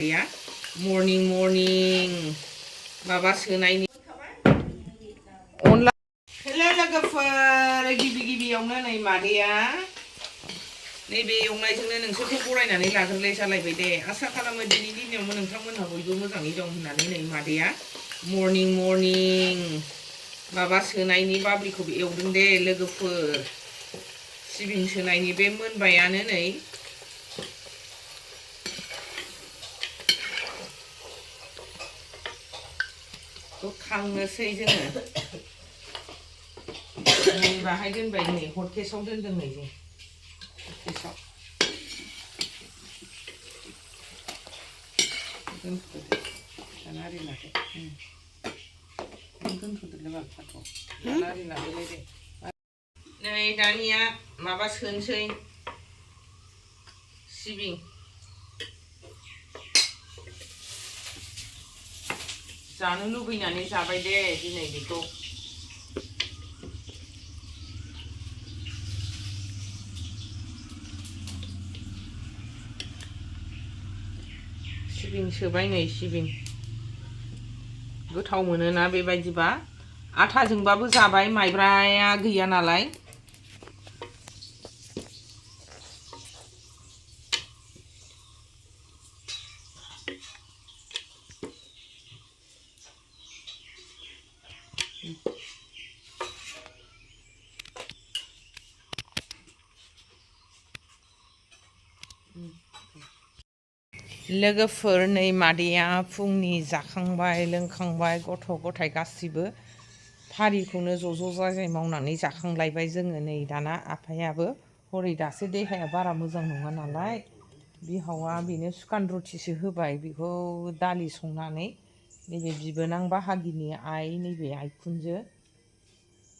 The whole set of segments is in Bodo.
या मर्निं माबा सोनायनि अनला हेलो लोगोफोर गिबियावनो नै मादैया नैबे एवनायजोंनो नोंसोरखौ बरायनानै लाग्रोलाय जालायबाय दे आसा खालामो दिनैनि दिनावनो नोंथांमोनहा बयबो मोजाङै दं होननानै नै मादैया मर्निं माबा सोनायनि बाब्लिखौ एवदों दे लोगोफोर सिबिं सोनायनि बे मोनबायानो नै खांनोसै जोङो नै बाहाय दोनबाय नै हटकेसआव दोनदों नै जों हटकेसआव दोनथ'दो दाना आरि लादो दोनथ'दोलाय बाल दाना आरि लादोलाय दे नै दानिया माबा सोनोसै सिबिं जानो लुबैनानै जाबाय दे दिनै बेखौ सिबिं सोबाय नै सिबिं गोथाव मोनोना बेबायदिबा आटाजोंबाबो जाबाय माइब्राया गैया नालाय लोगोफोर नै मादैया फुंनि जाखांबाय लोंखांबाय गथ' गथाय गासिबो फारिखौनो ज' जाजाय मावनानै जाखांलायबाय जोङो नै दाना आफायाबो हरै दासो देहाया बारा मोजां नङा नालाय बिहावा बेनो सुखान रुटिसो होबाय बेखौ दालि संनानै नैबे बिबोनां बाहागिनि आइ नैबे आइखुनजो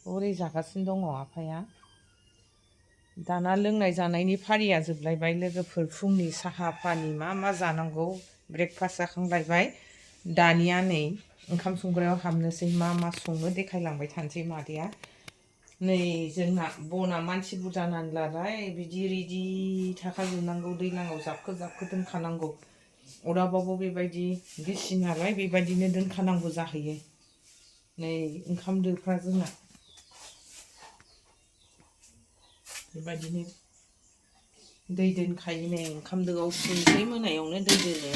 हरै जागासिनो दङ आफाया दाना लोंनाय जानायनि फारिया जोबलायबाय लोगोफोर फुंनि साहा पानि मा जानांगौ ब्रेकफास्ट जाखांलायबाय दानिया नै ओंखाम संग्रायाव हाबनोसै मा सङो देखायलांबाय थानोसै मादैया नै जोंना बना मानसि बुरजा नालाय बिदि रेडि थाखाजोबनांगौ दैज्लाङाव जाबखो दोनखानांगौ अरदाबावबो बेबायदि गिसि नालाय बेबायदिनो दोनखानांगौ जाहैयो नै ओंखाम दोफ्रा जोंना बेबायदिनो दै दोनखायो नै ओंखाम दोआव सुनसै मोनायावनो दै दोनो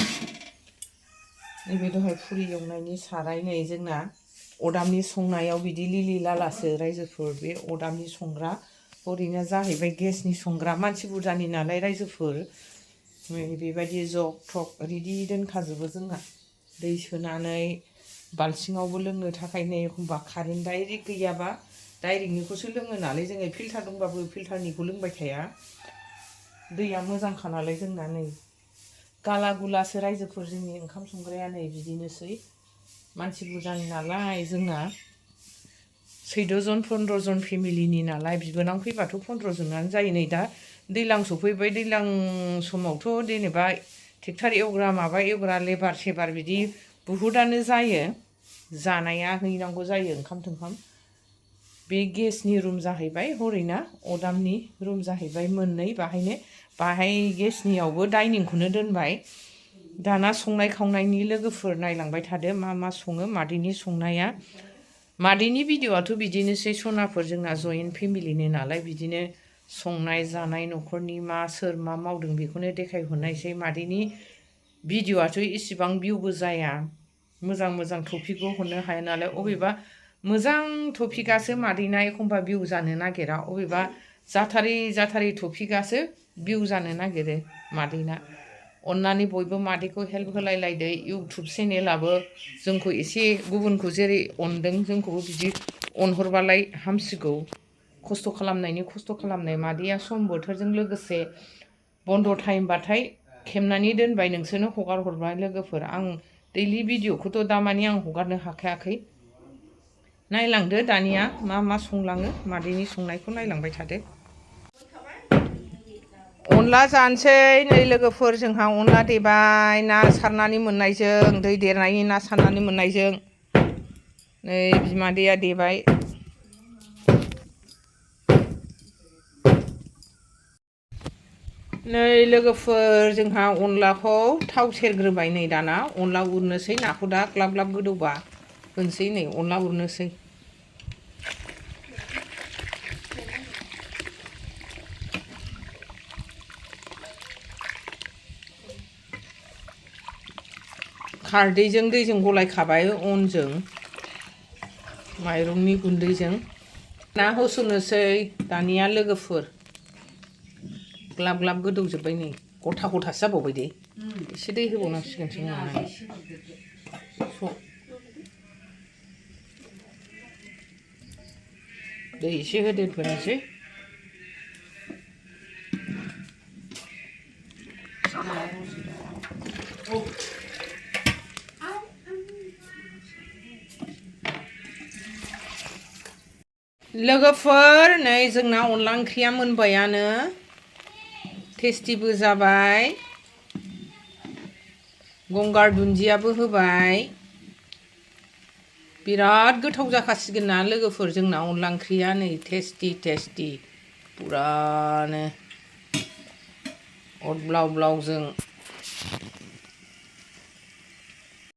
नैबे दहाय फुरि एवनायनि साराय नै जोंना अरदाबनि संनायाव बिदि लिलि लालासो रायजोफोर बे अरदाबनि संग्रा ओरैनो जाहैबाय गेसनि संग्रा मानसि बुरजानि नालाय रायजोफोर बेबायदि जग थग रेडि दोनखाजोबो जोंना दै सोनानै बाल्थिङावबो लोंनो थाखाय नै एखमबा कारेन्ट डाइरेक्ट गैयाबा डाइरेक्टनिखौसो लोङो नालाय जोङो फिल्टार दंबाबो फिल्टारनिखौ लोंबाय थाया दैया मोजांखा नालाय जोंना नै गाला गुलासो रायजोफोर जोंनि ओंखाम संग्राया नै बिदिनोसै मानसि बुरजानि नालाय जोंना 14 जन 15 जन फेमिलिनि नालाय बिबोनां फैबाथ' 15 जनानो जायो नै दा दैज्लां सफैबाय दैज्लां समावथ' जेनेबा ट्रेक्टर एवग्रा माबा एवग्रा लेबार सेबार बिदि बुहुदानो जायो जानाया हैनांगौ जायो ओंखाम थोंखाम बे गेसनि रुम जाहैबाय हरैना अरदाबनि रुम जाहैबाय मोननै बाहाय गेसनियावबो डाइनिंखौनो दोनबाय दाना संनाय खावनायनि लोगोफोर नायलांबाय थादो मा सङो मादैनि संनाया मादैनि भिडिअ'आथ' बिदिनोसै सनाफोर जोंना जयेन्ट फेमिलिनि नालाय बिदिनो संनाय जानाय न'खरनि सोर मा मावदों बेखौनो देखायहरनायसै मादैनि भिडिअ'आथ' इसिबां भिउबो जाया मोजां टपिकबो हरनो हाया नालाय अबेबा मोजां टपिकआसो मादैना एखमबा भिउ जानो नागिरा अबेबा जाथारै टपिकआसो भिउ जानो नागिरो मादैना अन्नानै बयबो मादैखौ हेल्प होलायलायदो इउटुब चेनेलाबो जोंखौ एसे गुबुनखौ जेरै अनदों जोंखौबो बिदि अनहरबालाय हामसिगौ खस्थ' खालामनाय मादैया सम बोथोरजों लोगोसे बन्द' टाइमबाथाय खेबनानै दोनबाय नोंसोरनो हगार हरबाय लोगोफोर आं दैलि भिडिअ'खौथ' दामानि आं हगारनो हाखायाखै नायलांदो दानिया मा संलाङो मादैनि संनायखौ नायलांबाय थादो अनला जानोसै नै लोगोफोर जोंहा अनला देबाय ना सारनानै मोननायजों दै देरनायनि ना सारनानै मोननायजों नै बिमादैया देबाय नै लोगोफोर जोंहा अनलाखौ थाव सेरग्रोबाय नै दाना अनला उरनोसै नाखौ दा ग्लाब ग्लाब गोदौबा होनसै नै अनला उरनोसै खारदैजों दैजों गलायखाबाय अनजों माइरंनि गुन्दैजों ना होसननोसै दानिया लोगोफोर ग्लाब ग्लाब गोदौजोब्बाय नै गथा गथासो जाबावबाय दे एसे दै होबावनांसिगोनसो उनावहाय दै एसे होदेरग्रोनोसै लोगोफोर नै जोंना अनला ओंख्रिया मोनबायानो टेस्टिबो जाबाय गंगार दुन्दियाबो होबाय बिराद गोथाव जाखासिगोन ना लोगोफोर जोंना अनला ओंख्रिया नै टेस्टि पुरानो अर ब्लाव ब्लावजों